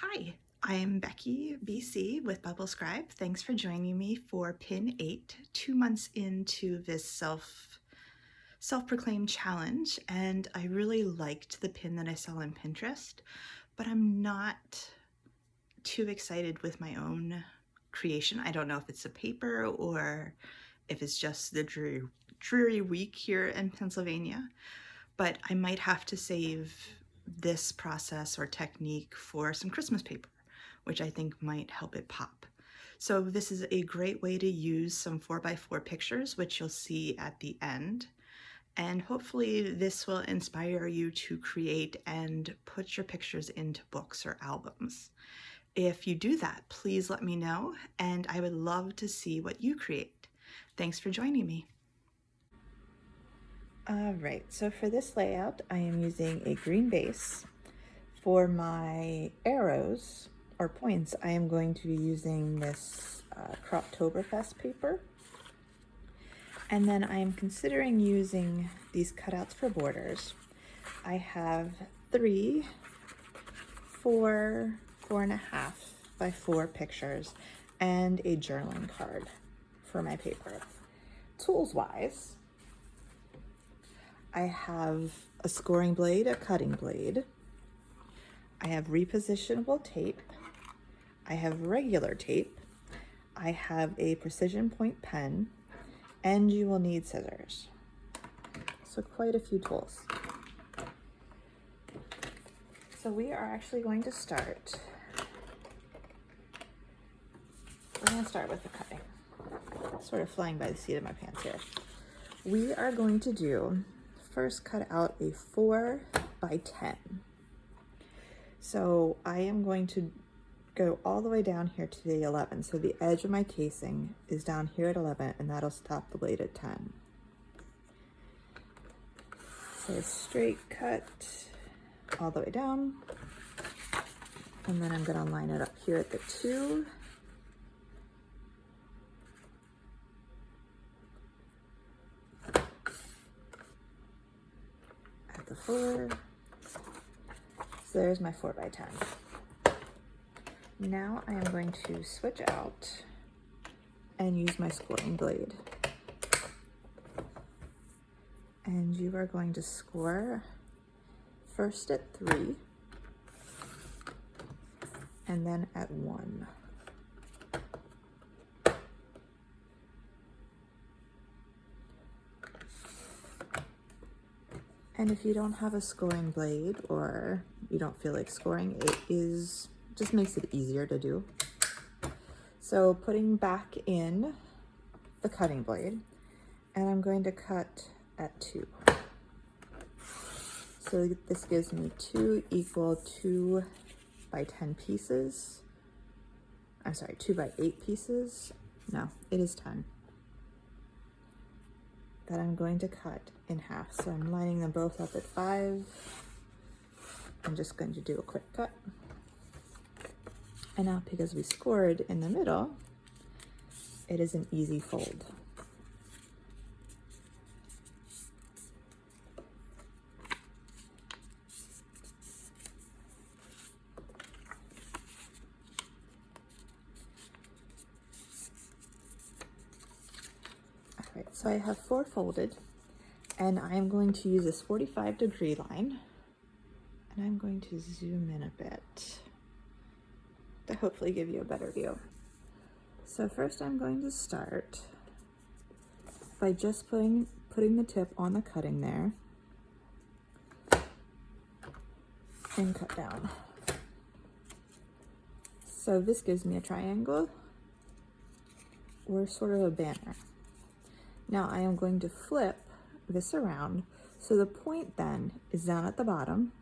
Hi, I'm Becky BC with Bubble Scribe. Thanks for joining me for Pin 8, 2 months into this self-proclaimed challenge, and I really liked the pin that I saw on Pinterest, but I'm not too excited with my own creation. I don't know if it's the paper or if it's just the dreary week here in Pennsylvania, but I might have to save this process or technique for some Christmas paper, which I think might help it pop. So this is a great way to use some 4x4 pictures, which you'll see at the end. And hopefully this will inspire you to create and put your pictures into books or albums. If you do that, please let me know, and I would love to see what you create. Thanks for joining me. Alright, so for this layout, I am using a green base. For my arrows or points, I am going to be using this Croptoberfest paper. And then I am considering using these cutouts for borders. I have 3 4.5 by 4 pictures and a journaling card for my paper. Tools-wise, I have a scoring blade, a cutting blade. I have repositionable tape. I have regular tape. I have a precision point pen, and you will need scissors. So quite a few tools. So we are actually going to start. We're going to start with the cutting. Sort of flying by the seat of my pants here. We are going to first cut out a 4 by 10. So I am going to go all the way down here to the 11. So the edge of my casing is down here at 11, and that'll stop the blade at 10. So straight cut all the way down. And then I'm gonna line it up here at the 2. At the 4. So there's my 4 by 10. Now I am going to switch out and use my scoring blade. And you are going to score first at 3 and then at 1. And if you don't have a scoring blade or you don't feel like scoring, just makes it easier to do. So putting back in the cutting blade, and I'm going to cut at 2. So this gives me 2 equal 2 by 10 pieces. I'm sorry, 2 by 8 pieces. No, it is 10. That I'm going to cut in half. So I'm lining them both up at 5. I'm just going to do a quick cut. And now, because we scored in the middle, it is an easy fold. All right, so I have 4 folded, and I am going to use this 45-degree line, and I'm going to zoom in a bit to hopefully give you a better view. So first I'm going to start by just putting the tip on the cutting there and cut down. So this gives me a triangle or sort of a banner. Now I am going to flip this around so the point then is down at the bottom.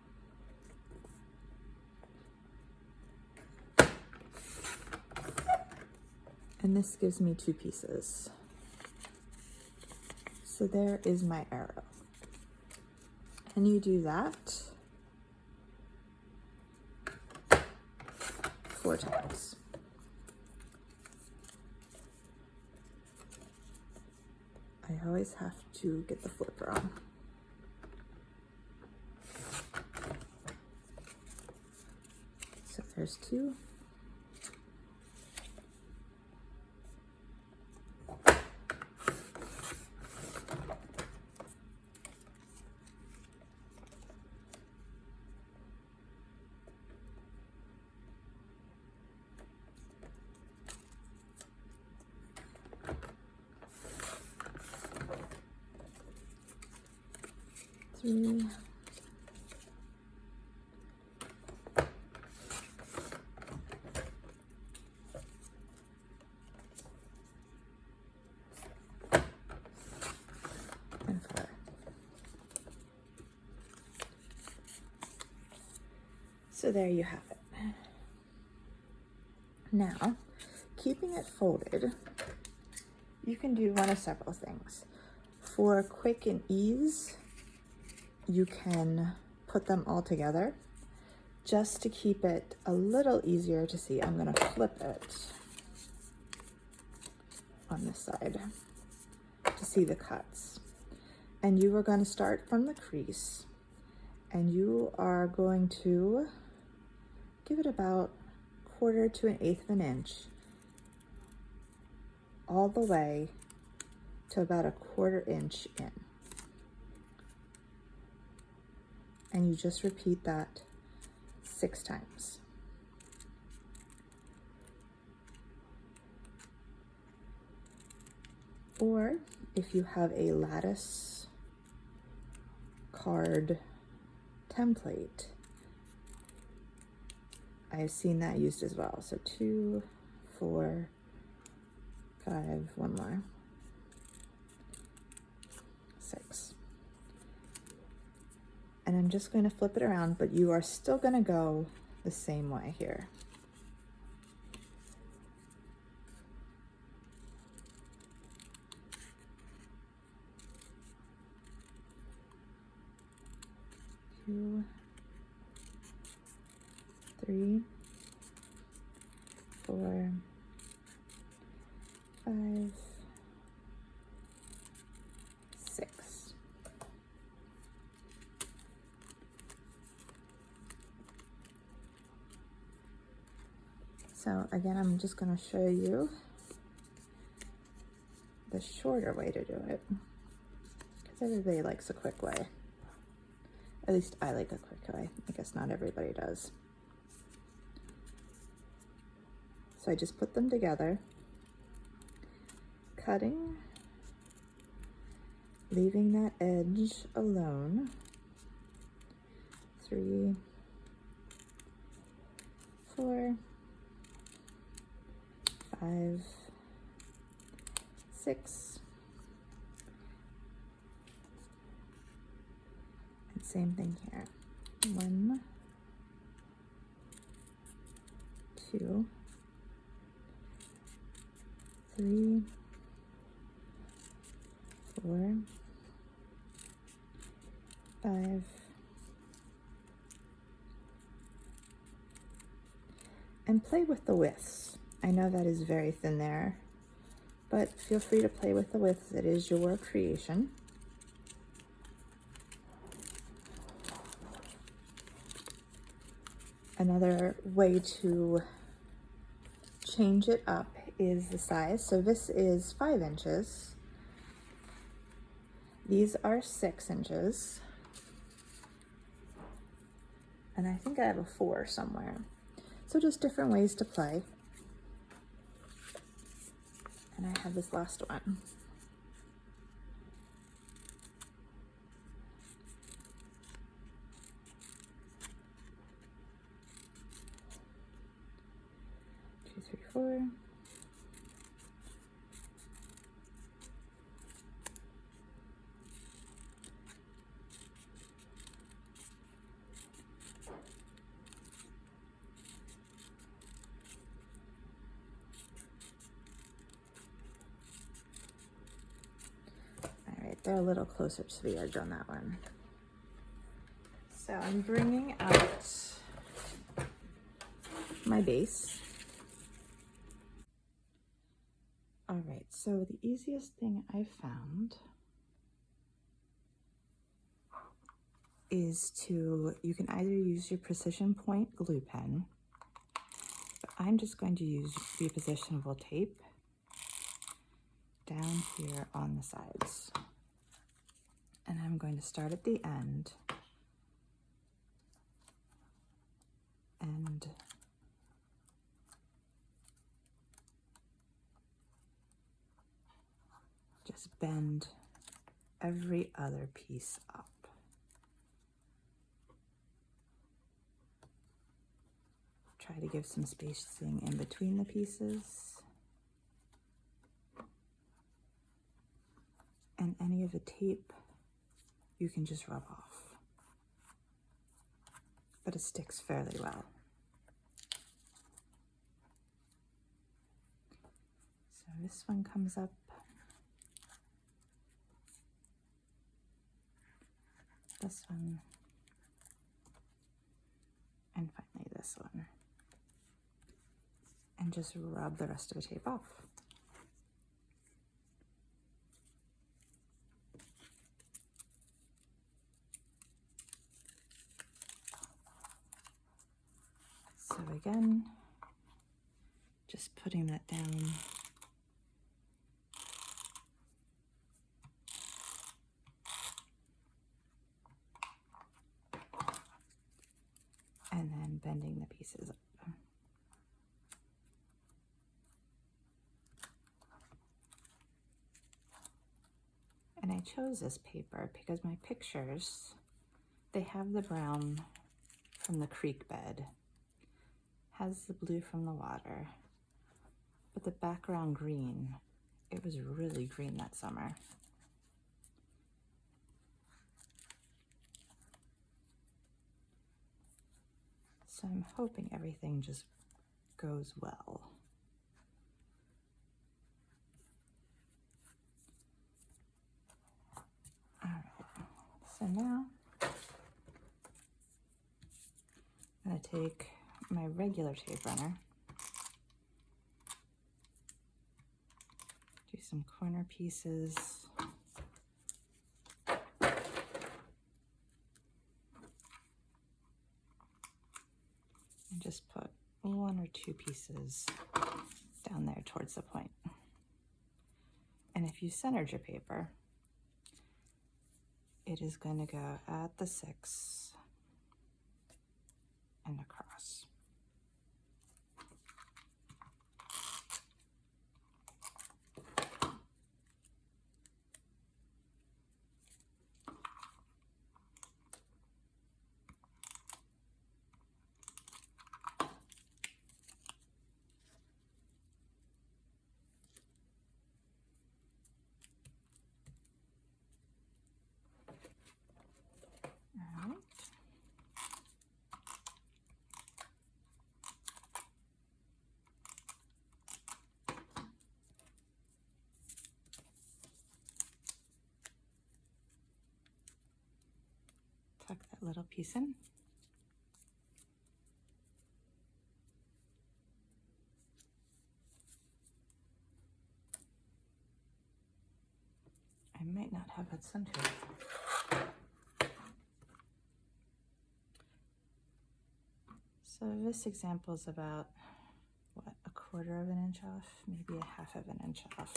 And this gives me 2 pieces. So there is my arrow. And you do that 4 times. I always have to get the flipper on. So There's 2. And 4. So there you have it. Now, keeping it folded, you can do one of several things. For quick and ease, you can put them all together. Just to keep it a little easier to see, I'm going to flip it on this side to see the cuts. And you are going to start from the crease, and you are going to give it about 1/4 to 1/8 of an inch all the way to about 1/4 inch in. And you just repeat that 6 times. Or if you have a lattice card template, I've seen that used as well. So 2, 4, 5, 1 more, 6. And I'm just going to flip it around, but you are still going to go the same way here. Two, 3, 4, 5, 6. So again, I'm just going to show you the shorter way to do it, because everybody likes a quick way. At least I like a quick way. I guess not everybody does. So I just put them together, cutting, leaving that edge alone. 3, 4, 5, 6. And same thing here. 1, 2, 3, 4, 5, and play with the widths. I know that is very thin there, but feel free to play with the widths. It is your creation. Another way to change it up is the size. So this is 5 inches. These are 6 inches. And I think I have a 4 somewhere. So just different ways to play. And I have this last one. Two, 3, 4. They're a little closer to the edge on that one. So I'm bringing out my base. All right, so the easiest thing I found is you can either use your precision point glue pen, I'm just going to use repositionable tape down here on the sides. And I'm going to start at the end and just bend every other piece up. Try to give some spacing in between the pieces. And any of the tape you can just rub off, but it sticks fairly well. So this one comes up. This one. And finally this one. And just rub the rest of the tape off. So again, just putting that down. And then bending the pieces up. And I chose this paper because my pictures, they have the brown from the creek bed, has the blue from the water, but the background green, it was really green that summer. So I'm hoping everything just goes well. All right, so now I'm going to take my regular tape runner, do some corner pieces, and just put one or two pieces down there towards the point. And if you centered your paper, it is going to go at the 6 and across. All right. Tuck that little piece in. I might not have it centered. So this example is about, what, 1/4 of an inch off, maybe 1/2 of an inch off.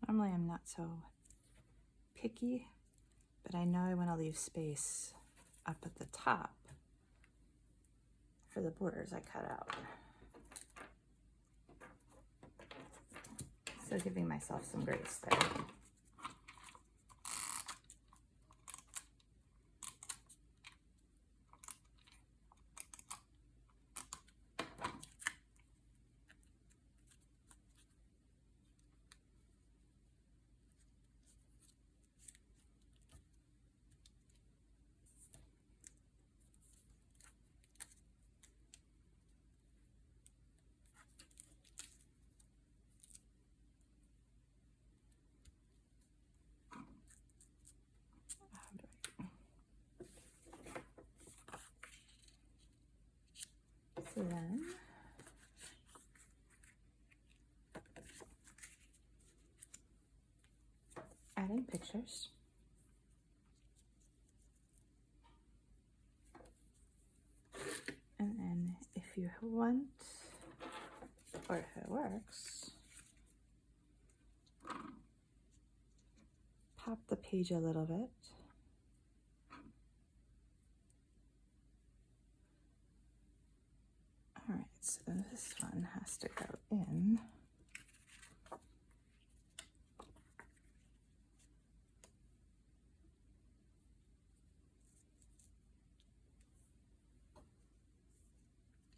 Normally I'm not so picky, but I know I want to leave space up at the top for the borders I cut out. So giving myself some grace there. Then adding pictures. And then if you want, or if it works, pop the page a little bit. All right, so this one has to go in.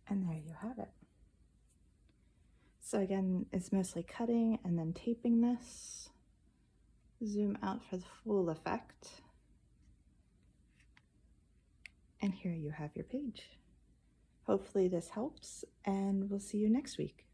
And there you have it. So again, it's mostly cutting and then taping this. Zoom out for the full effect. And here you have your page. Hopefully this helps, and we'll see you next week.